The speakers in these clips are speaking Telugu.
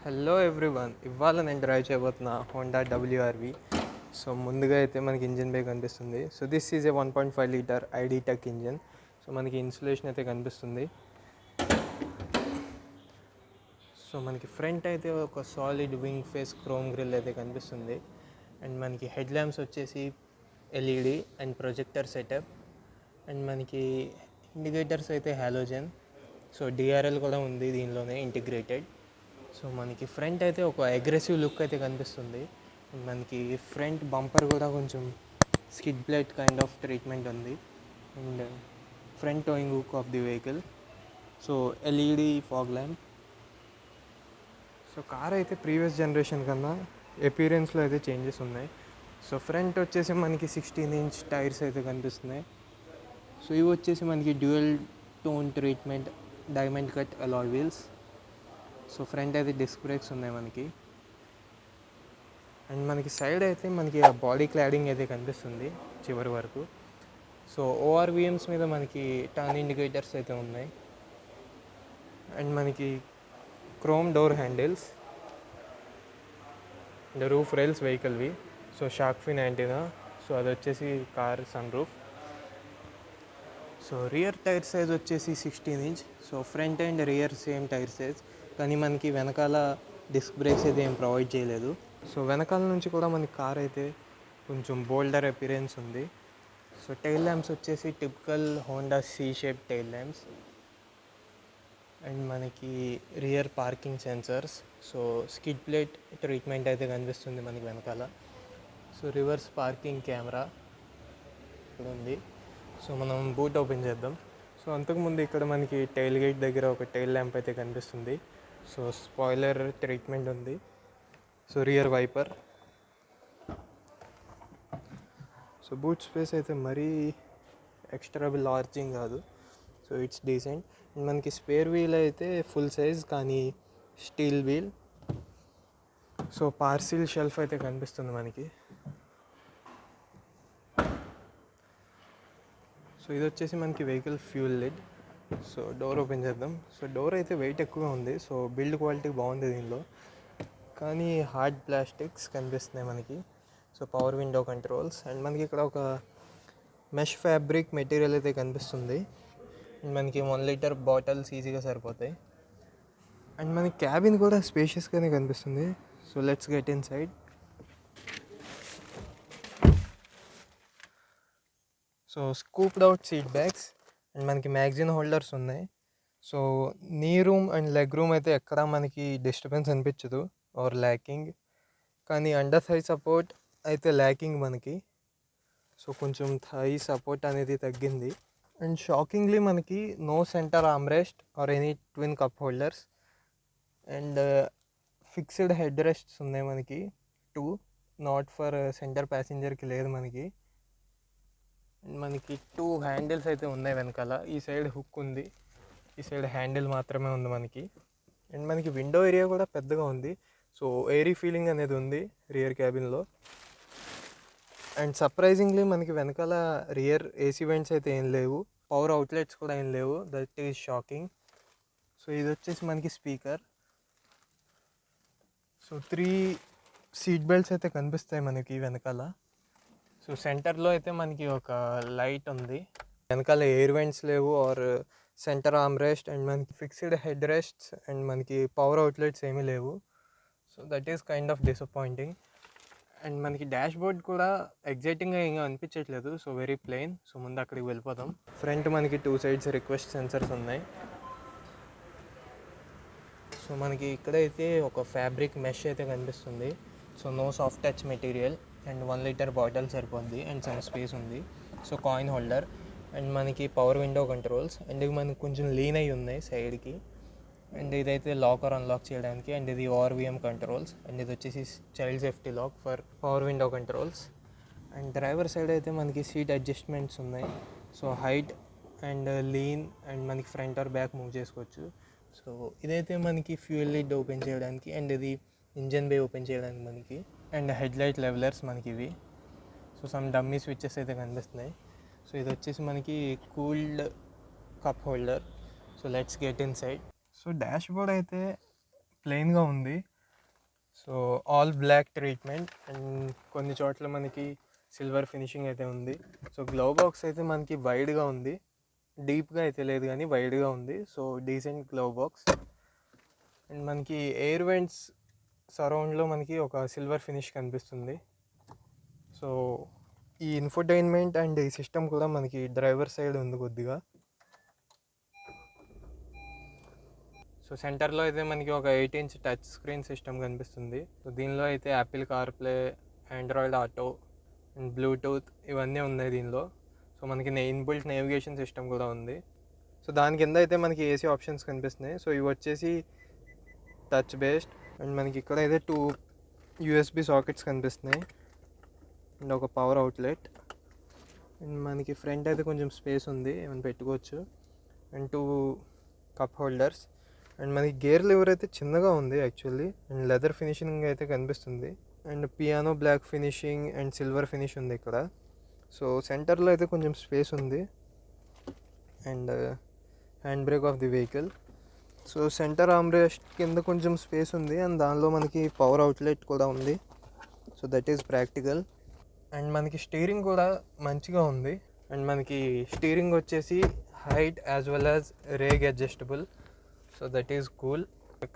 హలో ఎవ్రీవన్, ఇవాళ నేను డ్రైవ్ చేయబోతున్న హోండా WRV. సో ముందుగా అయితే మనకి ఇంజిన్ బే కనిపిస్తుంది. So this is a 1.5 litre ID tech engine. So మనకి ఇన్సులేషన్ అయితే కనిపిస్తుంది. సో మనకి ఫ్రంట్ అయితే ఒక solid wing face chrome grill అయితే కనిపిస్తుంది. అండ్ మనకి హెడ్ ల్యాంప్స్ వచ్చేసి LED and projector setup. And మనకి ఇండికేటర్స్ అయితే హాలోజన్. సో డిఆర్ఎల్ కూడా ఉంది దీనిలోనే ఇంటిగ్రేటెడ్. సో మనకి ఫ్రంట్ అయితే ఒక అగ్రెసివ్ లుక్ అయితే కనిపిస్తుంది. మనకి ఫ్రంట్ బంపర్ కూడా కొంచెం skid plate kind of treatment ఉంది. And front towing hook of the vehicle. So LED fog lamp. So car అయితే ప్రీవియస్ జనరేషన్ కన్నా అపీరెన్స్లో అయితే చేంజెస్ ఉన్నాయి. సో ఫ్రంట్ వచ్చేసి మనకి 16 ఇంచ్ టైర్స్ అయితే కనిపిస్తున్నాయి. సో ఇవి వచ్చేసి మనకి dual tone treatment diamond cut alloy wheels. So front అయితే డిస్క్ బ్రేక్స్ ఉన్నాయి మనకి. అండ్ మనకి సైడ్ అయితే మనకి ఆ బాడీ క్లాడింగ్ అయితే కనిపిస్తుంది చివరి వరకు. సో ఓఆర్విఎమ్స్ మీద మనకి టర్న్ ఇండికేటర్స్ అయితే ఉన్నాయి. అండ్ మనకి chrome door handles and roof rails వెహికల్వి. So shark fin antenna. So అది వచ్చేసి car sunroof. So rear tyre size వచ్చేసి 16 inch. So front and rear same tyre size, కానీ మనకి వెనకాల డిస్క్ బ్రేక్స్ అయితే ఏం ప్రొవైడ్ చేయలేదు. సో వెనకాల నుంచి కూడా మనకి కార్ అయితే కొంచెం బోల్డర్ అపిరెన్స్ ఉంది. సో టైల్ ల్యాంప్స్ వచ్చేసి typical Honda C shape tail lamps. And మనకి rear parking sensors. So skid plate treatment అయితే కనిపిస్తుంది మనకి వెనకాల. సో రివర్స్ పార్కింగ్ కెమెరా ఇక్కడ ఉంది. సో మనం బూట్ ఓపెన్ చేద్దాం. సో అంతకుముందు ఇక్కడ మనకి టైల్ గేట్ దగ్గర ఒక టైల్ ల్యాంప్ అయితే కనిపిస్తుంది. సో స్పాయిలర్ ట్రీట్మెంట్ ఉంది. So rear wiper. So boot space అయితే మరీ ఎక్స్ట్రా లార్జింగ్ కాదు. So it's decent. మనకి స్పేర్ వీల్ అయితే ఫుల్ సైజ్ కానీ steel wheel. So parcel shelf అయితే కనిపిస్తుంది మనకి. సో ఇది వచ్చేసి మనకి vehicle fuel lid. So door open చేద్దాం. సో డోర్ అయితే వెయిట్ ఎక్కువగా ఉంది. సో బిల్డ్ క్వాలిటీ బాగుంది దీనిలో, కానీ హార్డ్ ప్లాస్టిక్స్ కనిపిస్తున్నాయి మనకి. So power window controls. And మనకి ఇక్కడ ఒక మెష్ ఫ్యాబ్రిక్ మెటీరియల్ అయితే కనిపిస్తుంది. అండ్ మనకి 1 లీటర్ బాటిల్స్ ఈజీగా సరిపోతాయి. అండ్ మనకి క్యాబిన్ కూడా స్పేషియస్గానే కనిపిస్తుంది. So let's get inside. So scooped out seat bags. And మనకి మ్యాగజైన్ హోల్డర్స్ ఉన్నాయి. So knee room and leg room అయితే ఎక్కడా మనకి డిస్టర్బెన్స్ అనిపించదు ఆర్ ల్యాకింగ్, కానీ అండర్ థై సపోర్ట్ అయితే ల్యాకింగ్ మనకి. సో కొంచెం థై సపోర్ట్ అనేది తగ్గింది. అండ్ షాకింగ్లీ మనకి no centre armrest or any twin cup holders. And fixed head rests ఉన్నాయి మనకి 2, నాట్ ఫర్ సెంటర్ ప్యాసింజర్కి లేదు మనకి. అండ్ మనకి 2 హ్యాండిల్స్ అయితే ఉన్నాయి వెనకాల. ఈ సైడ్ హుక్ ఉంది, ఈ సైడ్ హ్యాండిల్ మాత్రమే ఉంది మనకి. అండ్ మనకి విండో ఏరియా కూడా పెద్దగా ఉంది. సో ఎయిరీ ఫీలింగ్ అనేది ఉంది రియర్ క్యాబిన్లో. అండ్ సర్ప్రైజింగ్లీ మనకి వెనకాల రియర్ ఏసీ వెంట్స్ అయితే ఏం లేవు, పవర్ అవుట్లెట్స్ కూడా ఏం లేవు. That is shocking. సో ఇది వచ్చేసి మనకి స్పీకర్. సో 3 సీట్ బెల్ట్స్ అయితే కనిపిస్తాయి మనకి వెనకాల. సో సెంటర్లో అయితే మనకి ఒక లైట్ ఉంది. వెనకాల ఎయిర్ వెంట్స్ లేవు ఆర్ సెంటర్ ఆర్మ్రెస్ట్. అండ్ మనకి ఫిక్స్డ్ హెడ్ రెస్ట్స్ అండ్ మనకి పవర్ అవుట్లెట్స్ ఏమీ లేవు. So that is kind of disappointing. And మనకి డాష్ బోర్డ్ కూడా ఎగ్జైటింగ్గా ఏం అనిపించట్లేదు. So very plain. సో ముందు అక్కడికి వెళ్ళిపోదాం. ఫ్రంట్ మనకి 2 సైడ్స్ రిక్వెస్ట్ సెన్సర్స్ ఉన్నాయి. సో మనకి ఇక్కడైతే ఒక ఫ్యాబ్రిక్ మెష్ అయితే కనిపిస్తుంది. So no soft touch material. And 1 litre bottle సరిపోద్ది. అండ్ సమ్ స్పేస్ ఉంది. So coin holder. అండ్ మనకి పవర్ విండో కంట్రోల్స్. అండ్ ఇవి మనకి కొంచెం లీన్ అయి ఉన్నాయి సైడ్కి. అండ్ ఇదైతే లాక్ ఆర్ అన్లాక్ చేయడానికి. అండ్ ఇది ఓఆర్విఎం కంట్రోల్స్. అండ్ ఇది వచ్చేసి child safety lock for power window controls. And driver side అయితే మనకి సీట్ అడ్జస్ట్మెంట్స్ ఉన్నాయి. So height and lean and మనకి ఫ్రంట్ ఆర్ బ్యాక్ మూవ్ చేసుకోవచ్చు. సో ఇదైతే మనకి ఫ్యూయల్ లిడ్ ఓపెన్ చేయడానికి. అండ్ ఇది ఇంజన్ బే ఓపెన్ చేయడానికి మనకి. అండ్ హెడ్ లైట్ లెవెలర్స్ మనకి ఇవి. సో సమ్ డమ్మీ స్విచ్చెస్ అయితే కనిపిస్తున్నాయి. సో ఇది వచ్చేసి మనకి cooled cup holder. So let's get inside. So dashboard అయితే ప్లెయిన్గా ఉంది. So all black treatment and కొన్ని చోట్ల మనకి సిల్వర్ ఫినిషింగ్ అయితే ఉంది. సో గ్లవ్ బాక్స్ అయితే మనకి వైడ్గా ఉంది, డీప్గా అయితే లేదు కానీ వైడ్గా ఉంది. So decent glove box. And మనకి ఎయిర్ వెంట్స్ సరౌండ్లో మనకి ఒక సిల్వర్ ఫినిష్ కనిపిస్తుంది. సో ఈ ఇన్ఫోటైన్మెంట్ అండ్ ఈ సిస్టమ్ కూడా మనకి డ్రైవర్ సైడ్ ఉంది కొద్దిగా. సో సెంటర్లో అయితే మనకి ఒక 8-inch టచ్ స్క్రీన్ సిస్టమ్ కనిపిస్తుంది. సో దీనిలో అయితే Apple CarPlay, Android auto and Bluetooth ఇవన్నీ ఉన్నాయి దీనిలో. సో మనకి ఇన్బిల్ట్ నేవిగేషన్ సిస్టమ్ కూడా ఉంది. సో దాని కింద అయితే మనకి ఏసీ ఆప్షన్స్ కనిపిస్తున్నాయి. సో ఇవి వచ్చేసి టచ్ బేస్డ్. అండ్ మనకి ఇక్కడ అయితే 2 USB సాకెట్స్ కనిపిస్తున్నాయి అండ్ ఒక పవర్ అవుట్లెట్. అండ్ మనకి ఫ్రంట్ అయితే కొంచెం స్పేస్ ఉంది, ఏమైనా పెట్టుకోవచ్చు. And 2 cup holders. అండ్ మనకి గేర్ లివర్ అయితే చిన్నగా ఉంది యాక్చువల్లీ. అండ్ లెదర్ ఫినిషింగ్ అయితే కనిపిస్తుంది. And piano black finishing and silver finish ఉంది ఇక్కడ. సో సెంటర్లో అయితే కొంచెం స్పేస్ ఉంది. And hand brake of the vehicle. So centre armrest కింద కొంచెం స్పేస్ ఉంది అండ్ దానిలో మనకి పవర్ అవుట్లెట్ కూడా ఉంది. So that is practical. And మనకి స్టీరింగ్ కూడా మంచిగా ఉంది. అండ్ మనకి స్టీరింగ్ వచ్చేసి height as well as rake adjustable. So that is cool.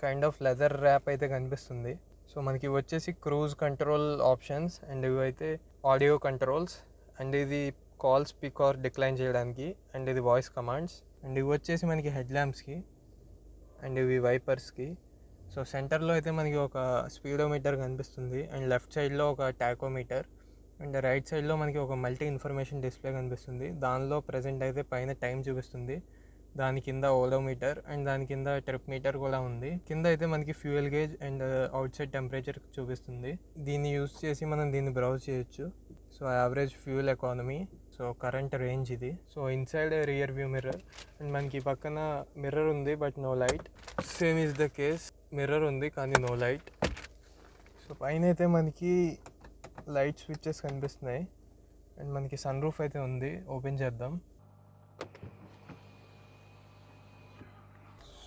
Kind of leather wrap అయితే కనిపిస్తుంది. సో మనకి వచ్చేసి క్రూజ్ కంట్రోల్ ఆప్షన్స్ అండ్ ఇవి అయితే ఆడియో కంట్రోల్స్. అండ్ ఇది కాల్ స్పీక్ ఆర్ డిక్లైన్ చేయడానికి. అండ్ ఇది వాయిస్ కమాండ్స్. అండ్ ఇవి వచ్చేసి మనకి హెడ్ ల్యాంప్స్కి అండ్ ఇవి వైపర్స్కి. సో సెంటర్లో అయితే మనకి ఒక స్పీడోమీటర్ కనిపిస్తుంది అండ్ లెఫ్ట్ సైడ్లో ఒక టాకోమీటర్ అండ్ రైట్ సైడ్లో మనకి ఒక మల్టీ ఇన్ఫర్మేషన్ డిస్ప్లే కనిపిస్తుంది. దానిలో ప్రజెంట్ అయితే పైన టైం చూపిస్తుంది, దాని కింద ఓడోమీటర్ అండ్ దాని కింద ట్రిప్ మీటర్ కూడా ఉంది. కింద అయితే మనకి fuel gauge and outside temperature చూపిస్తుంది. దీన్ని యూస్ చేసి మనం దీన్ని బ్రౌజ్ చేయొచ్చు. So average fuel economy, so current range ఇది. So inside rear view mirror and మనకి పక్కన మిర్రర్ ఉంది but no light. Same is the case, mirror ఉంది కానీ నో లైట్. సో పైన అయితే మనకి లైట్ స్విచ్చెస్ కనిపిస్తున్నాయి అండ్ మనకి సన్ రూఫ్ అయితే ఉంది. ఓపెన్ చేద్దాం.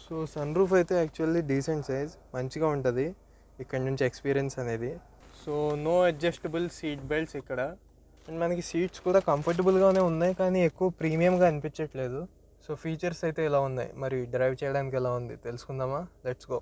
సో సన్ రూఫ్ అయితే యాక్చువల్లీ డీసెంట్ సైజ్, మంచిగా ఉంటుంది ఇక్కడ నుంచి ఎక్స్పీరియన్స్ అనేది. So no adjustable seat belts ఇక్కడ. అండ్ మనకి సీట్స్ కూడా కంఫర్టబుల్గానే ఉన్నాయి కానీ ఎక్కువ ప్రీమియంగా అనిపించట్లేదు. సో ఫీచర్స్ అయితే ఇలా ఉన్నాయి, మరి డ్రైవ్ చేయడానికి ఎలా ఉంది తెలుసుకుందామా? Let's go.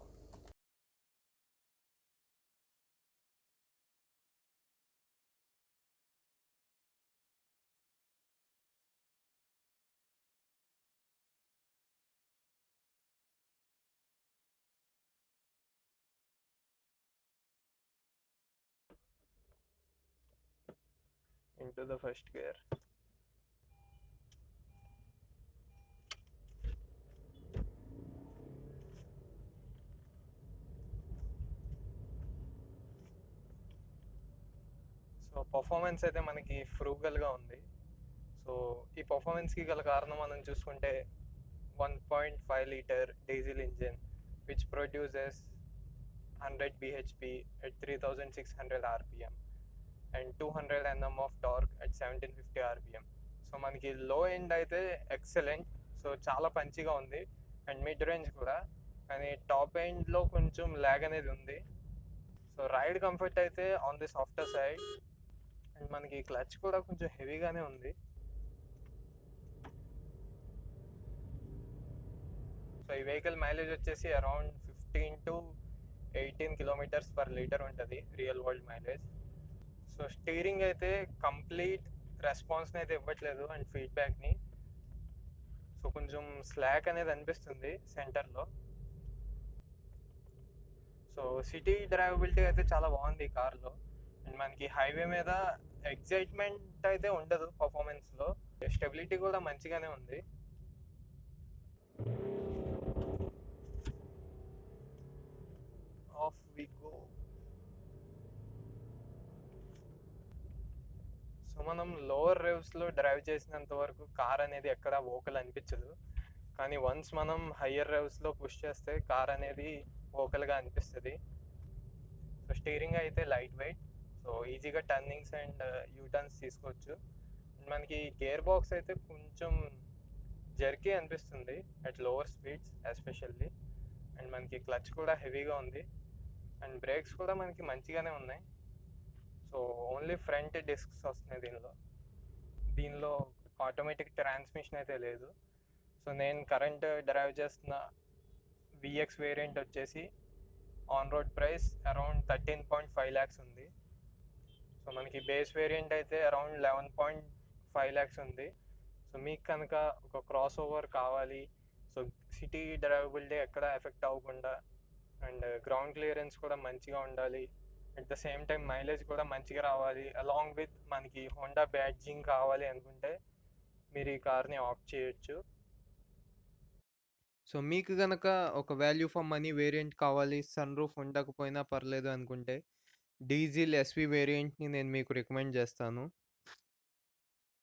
into the first gear. So performance అయితే మనకి ఫ్రూగల్గా ఉంది. సో ఈ పర్ఫార్మెన్స్కి గల కారణం మనం చూసుకుంటే 1.5 litre diesel engine which produces 100 bhp at 3600 rpm and 200 nm of torque at 1750 rpm. So మనకి లో ఎండ్ అయితే ఎక్సలెంట్, సో చాలా పంచిగా ఉంది అండ్ మిడ్ రేంజ్ కూడా. కానీ టాప్ ఎండ్లో కొంచెం ల్యాగ్ అనేది ఉంది. సో రైడ్ కంఫర్ట్ అయితే on the softer side and మనకి క్లచ్ కూడా కొంచెం హెవీగానే ఉంది. సో ఈ వెహికల్ మైలేజ్ వచ్చేసి అరౌండ్ 15 to 18 km/L ఉంటుంది real world mileage. So steering అయితే కంప్లీట్ రెస్పాన్స్ని అయితే ఇవ్వట్లేదు అండ్ ఫీడ్బ్యాక్ని. సో కొంచెం స్లాక్ అనేది అనిపిస్తుంది సెంటర్లో. సో సిటీ డ్రైవబిలిటీ అయితే చాలా బాగుంది ఈ కార్లో. అండ్ మనకి హైవే మీద ఎగ్జైట్మెంట్ అయితే ఉండదు పర్ఫార్మెన్స్లో. స్టెబిలిటీ కూడా మంచిగానే ఉంది. Off we go. సో మనం లోవర్ రేవ్స్లో డ్రైవ్ చేసినంత వరకు కార్ అనేది ఎక్కడ వోకల్ అనిపించదు. కానీ వన్స్ మనం హయ్యర్ రేవ్స్లో పుష్ చేస్తే కార్ అనేది వోకల్గా అనిపిస్తుంది. సో స్టీరింగ్ అయితే లైట్ వెయిట్, సో ఈజీగా టర్నింగ్స్ అండ్ యూటర్న్స్ తీసుకోవచ్చు. మనకి గేర్ బాక్స్ అయితే కొంచెం జర్కీ అనిపిస్తుంది at lower speeds especially. And మనకి క్లచ్ కూడా హెవీగా ఉంది అండ్ బ్రేక్స్ కూడా మనకి మంచిగానే ఉన్నాయి. సో ఓన్లీ ఫ్రంట్ డిస్క్స్ వస్తున్నాయి దీనిలో ఆటోమేటిక్ ట్రాన్స్మిషన్ అయితే లేదు. సో నేను కరెంట్ డ్రైవ్ చేస్తున్న విఎక్స్ వేరియంట్ వచ్చేసి on road price around 13.5 lakhs ఉంది. సో మనకి బేస్ వేరియంట్ అయితే అరౌండ్ 11.5 lakhs ఉంది. సో మీకు కనుక ఒక క్రాస్ ఓవర్ కావాలి, సో సిటీ డ్రైవబిలిటీ ఎక్కడ ఎఫెక్ట్ అవ్వకుండా అండ్ గ్రౌండ్ క్లియరెన్స్ కూడా మంచిగా ఉండాలి, at the same time mileage కూడా మంచిగా రావాలి, అలాంగ్ విత్ మనకి హోండా బ్యాడ్జింగ్ కావాలి అనుకుంటే మీరు ఈ కార్ని ఆప్ట్ చేయొచ్చు. సో మీకు గనక ఒక వాల్యూ ఫర్ మనీ వేరియంట్ కావాలి, సన్ రూఫ్ ఉండకపోయినా పర్లేదు అనుకుంటే డీజిల్ ఎస్వి వేరియంట్ని నేను మీకు రికమెండ్ చేస్తాను.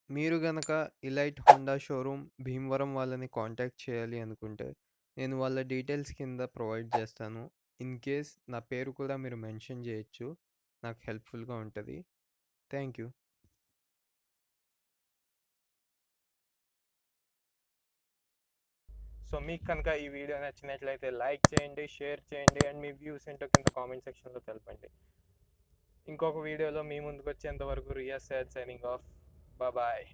మీరు గనక ఇలైట్ హోండా షోరూమ్ భీమవరం వాళ్ళని కాంటాక్ట్ చేయాలి అనుకుంటే నేను వాళ్ళ డీటెయిల్స్ కింద ప్రొవైడ్ చేస్తాను. ఇన్ కేస్ నా పేరు కూడా మీరు మెన్షన్ చేయొచ్చు, నాకు హెల్ప్ఫుల్గా ఉంటుంది. Thank you. సో మీకు కనుక ఈ వీడియో నచ్చినట్లయితే లైక్ చేయండి, షేర్ చేయండి అండ్ మీ వ్యూస్ ఏంటో కింద కామెంట్ సెక్షన్లో తెలపండి. ఇంకొక వీడియోలో మీ ముందుకు వచ్చేంత వరకు rear side signing off. Bye.